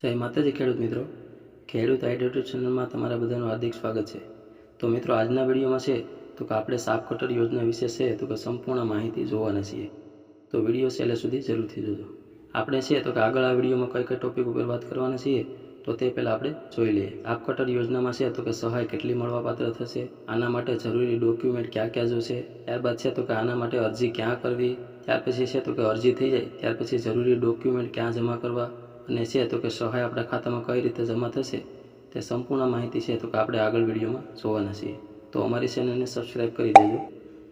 જય માતાજી ખેડૂત મિત્રો, ખેડૂત આઈડિયા ચેનલમાં તમારા બધાનું હાર્દિક સ્વાગત છે। તો મિત્રો, આજના વિડીયોમાં છે તો કે આપણે સાપ કટર યોજના વિશે છે તો કે સંપૂર્ણ માહિતી જોવાના છીએ। તો વિડીયો છેલ્લે સુધી જરૂરથી જોજો। આપણે છે તો કે આગળ આ વિડીયોમાં કઈ કઈ ટોપિક ઉપર વાત કરવાના છીએ તો તે પહેલાં આપણે જોઈ લઈએ। સાપ કટર યોજનામાં છે તો કે સહાય કેટલી મળવાપાત્ર થશે, આના માટે જરૂરી ડોક્યુમેન્ટ ક્યાં ક્યાં જોશે, ત્યારબાદ છે તો કે આના માટે અરજી ક્યાં કરવી, ત્યાર પછી છે તો કે અરજી થઈ જાય ત્યાર પછી જરૂરી ડોક્યુમેન્ટ ક્યાં જમા કરવા અને છે તો કે સહાય આપણા ખાતામાં કઈ રીતે જમા થશે તે સંપૂર્ણ માહિતી છે તો કે આપણે આગળ વિડીયોમાં જોવાના છીએ। તો અમારી ચેનલને સબસ્ક્રાઈબ કરી દેજો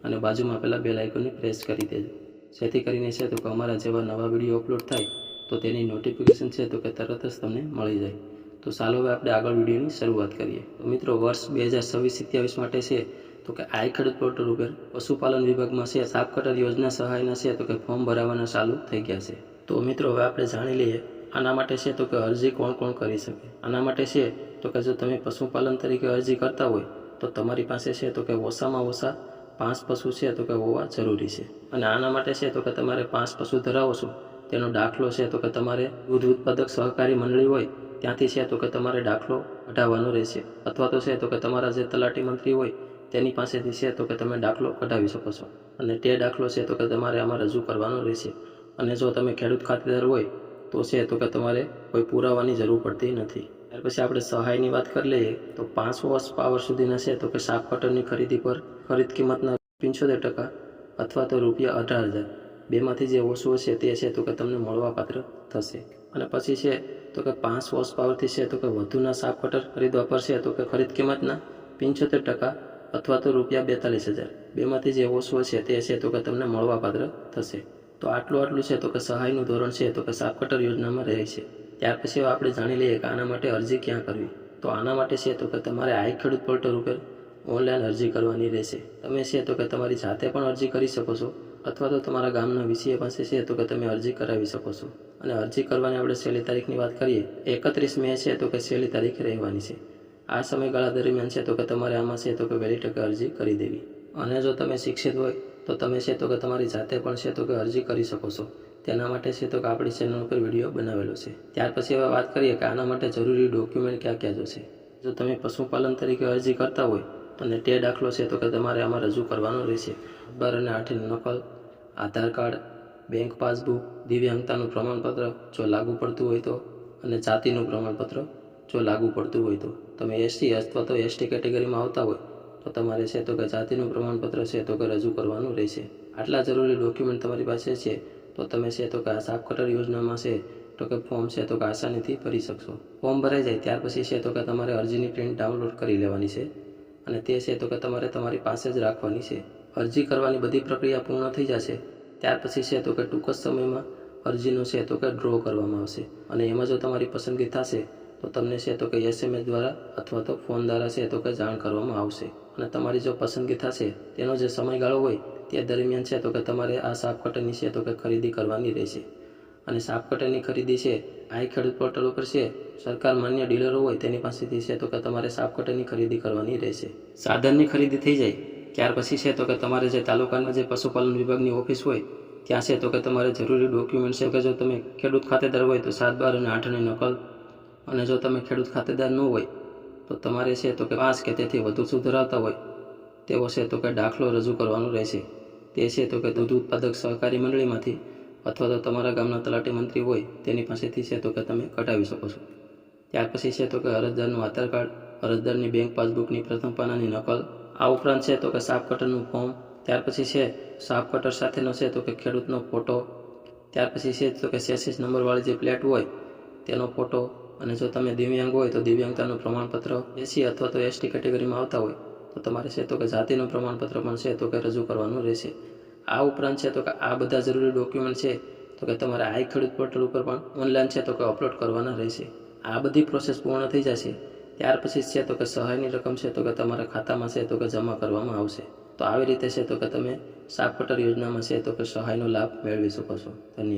અને બાજુમાં પહેલાં બેલ આઇકોનને પ્રેસ કરી દેજો, જેથી કરીને છે તો કે અમારા જેવા નવા વિડીયો અપલોડ થાય તો તેની નોટિફિકેશન છે તો કે તરત જ તમને મળી જાય। તો ચાલો હવે આપણે આગળ વિડીયોની શરૂઆત કરીએ। તો મિત્રો, વર્ષ 2026-27 માટે છે તો કે આઈ ખેડૂત પોર્ટલ ઉપર પશુપાલન વિભાગમાં છે સાપ કટર યોજના સહાયના છે તો કે ફોર્મ ભરાવાના ચાલુ થઈ ગયા છે। તો મિત્રો, હવે આપણે જાણી લઈએ આના માટે છે તો કે અરજી કોણ કોણ કરી શકે। આના માટે છે તો કે જો તમે પશુપાલન તરીકે અરજી કરતા હોય તો તમારી પાસે છે તો કે ઓછામાં ઓછા 5 પશુ છે તો કે હોવા જરૂરી છે। અને આના માટે છે તો કે તમારે 5 પશુ ધરાવો છો તેનો દાખલો છે તો કે તમારે દૂધ ઉત્પાદક સહકારી મંડળી હોય ત્યાંથી છે તો કે તમારે દાખલો કઢાવવાનો રહેશે, અથવા તો છે તો કે તમારા જે તલાટી મંત્રી હોય તેની પાસેથી છે તો કે તમે દાખલો કઢાવી શકો છો અને તે દાખલો છે તો કે તમારે આમાં રજૂ કરવાનો રહેશે। અને જો તમે ખેડૂત ખાતેદાર હોય તો છે તો કે તમારે કોઈ પુરાવાની જરૂર પડતી નથી। ત્યાર પછી આપણે સહાયની વાત કરી લઈએ તો 5 હોર્સ પાવર સુધીના છે તો કે સાપ કટરની ખરીદી પર ખરીદ કિંમતના 75% અથવા તો ₹18,000 બેમાંથી જે ઓછું હશે તે છે તો કે તમને મળવાપાત્ર થશે। અને પછી છે તો કે 5 હોર્સ પાવરથી છે તો કે વધુના સાપ કટર ખરીદવા પર છે તો કે ખરીદ કિંમતના 75% અથવા તો ₹42,000 બેમાંથી જે ઓછું હશે તે છે તો કે તમને મળવાપાત્ર થશે। તો આટલું છે તો કે સહાયનું ધોરણ છે તો કે સાપ કટર યોજનામાં રહે છે। ત્યાર પછી આપણે જાણી લઈએ કે આના માટે અરજી ક્યાં કરવી। તો આના માટે છે તો કે તમારે આઈ ખેડૂત પોર્ટલ ઉપર ઓનલાઈન અરજી કરવાની રહેશે। તમે છે તો કે તમારી જાતે પણ અરજી કરી શકો છો અથવા તો તમારા ગામના વીસીએ પાસે છે તો કે તમે અરજી કરાવી શકો છો। અને અરજી કરવાની આપણે છેલ્લી તારીખની વાત કરીએ 31 મે છે તો કે છેલ્લી તારીખ રહેવાની છે। આ સમયગાળા દરમિયાન છે તો કે તમારે આમાં છે તો કે વહેલી તકે અરજી કરી દેવી। અને જો તમે શિક્ષિત હોય તો તમે છે તો કે તમારી જાતે પણ છે તો કે અરજી કરી શકો છો, તેના માટે છે તો કે આપણી ચેનલ ઉપર વિડીયો બનાવેલો છે। ત્યાર પછી હવે વાત કરીએ કે આના માટે જરૂરી ડોક્યુમેન્ટ ક્યાં ક્યાં જોશે। જો તમે પશુપાલન તરીકે અરજી કરતા હોય અને તે દાખલો છે તો કે તમારે આમાં રજૂ કરવાનો રહેશે। 12 અને 8ની નકલ, આધાર કાર્ડ, બેંક પાસબુક, દિવ્યાંગતાનું પ્રમાણપત્ર જો લાગુ પડતું હોય તો, અને જાતિનું પ્રમાણપત્ર જો લાગુ પડતું હોય તો। તમે એસસી અથવા તો એસટી કેટેગરીમાં આવતા હોય તો તમારે છે તો કે જાતિનું પ્રમાણપત્ર છે તો કે રજૂ કરવાનું રહેશે। આટલા જરૂરી ડોક્યુમેન્ટ તમારી પાસે છે તો તમે છે તો કે આ સાપ કટર યોજનામાં છે તો કે ફોર્મ છે તો કે આસાનીથી ભરી શકશો। ફોર્મ ભરાઈ જાય ત્યાર પછી છે તો કે તમારે અરજીની પ્રિન્ટ ડાઉનલોડ કરી લેવાની છે અને તે છે તો કે તમારે તમારી પાસે જ રાખવાની છે। અરજી કરવાની બધી પ્રક્રિયા પૂર્ણ થઈ જશે ત્યાર પછી છે તો કે ટૂંક જ સમયમાં અરજીનો છે તો કે ડ્રો કરવામાં આવશે અને એમાં જો તમારી પસંદગી થશે તો તમને છે તો કે SMS દ્વારા અથવા તો ફોન દ્વારા છે તો કે જાણ કરવામાં આવશે। અને તમારી જો પસંદગી થશે તેનો જે સમયગાળો હોય તે દરમિયાન છે તો કે તમારે આ સાપ કટરની છે તો કે ખરીદી કરવાની રહેશે। અને સાપ કટરની ખરીદી છે આઈ ખેડૂત પોર્ટલ ઉપર છે સરકાર માન્ય ડીલરો હોય તેની પાસેથી છે તો કે તમારે સાપ કટરની ખરીદી કરવાની રહેશે। સાધનની ખરીદી થઈ જાય ત્યાર પછી છે તો કે તમારે જે તાલુકાના જે પશુપાલન વિભાગની ઓફિસ હોય ત્યાં છે તો કે તમારે જરૂરી ડોક્યુમેન્ટ છે કે જો તમે ખેડૂત ખાતેદાર હોય તો 7, 12 અને 8ની નકલ, અને જો તમે ખેડૂત ખાતેદાર ન હોય તો તમારે છે તો કે 5 કે તેથી વધુ શું ધરાવતા હોય તેવો છે તો કે દાખલો રજૂ કરવાનો રહેશે। તે છે તો કે દૂધ ઉત્પાદક સહકારી મંડળીમાંથી અથવા તો તમારા ગામના તલાટી મંત્રી હોય તેની પાસેથી છે તો કે તમે કઢાવી શકો છો। ત્યાર પછી છે તો કે અરજદારનું આધાર કાર્ડ, અરજદારની બેંક પાસબુકની પ્રથમ પાનાની નકલ, આ ઉપરાંત છે તો કે સાપ કટરનું ફોર્મ, ત્યાર પછી છે સાપ કટર સાથેનો છે તો કે ખેડૂતનો ફોટો, ત્યાર પછી છે તો કે ચેસિસ નંબરવાળી જે પ્લેટ હોય તેનો ફોટો, અને જો તમે દિવ્યાંગ હોય તો દિવ્યાંગતાનું પ્રમાણપત્ર, એસસી અથવા તો એસટી કેટેગરીમાં આવતા હોય તો તમારે છે તો કે જાતિનું પ્રમાણપત્ર પણ છે તો કે રજૂ કરવાનું રહેશે। આ ઉપરાંત છે તો કે આ બધા જરૂરી ડોક્યુમેન્ટ છે તો કે તમારે આઈ ખેડૂત પોર્ટલ ઉપર પણ ઓનલાઈન છે તો કે અપલોડ કરવાના રહેશે। આ બધી પ્રોસેસ પૂર્ણ થઈ જશે ત્યાર પછી છે તો કે સહાયની રકમ છે તો કે તમારા ખાતામાં છે તો કે જમા કરવામાં આવશે। તો આવી રીતે છે તો કે તમે સાપ કટર યોજનામાં છે તો કે સહાયનો લાભ મેળવી શકો છો। ધન્યવાદ।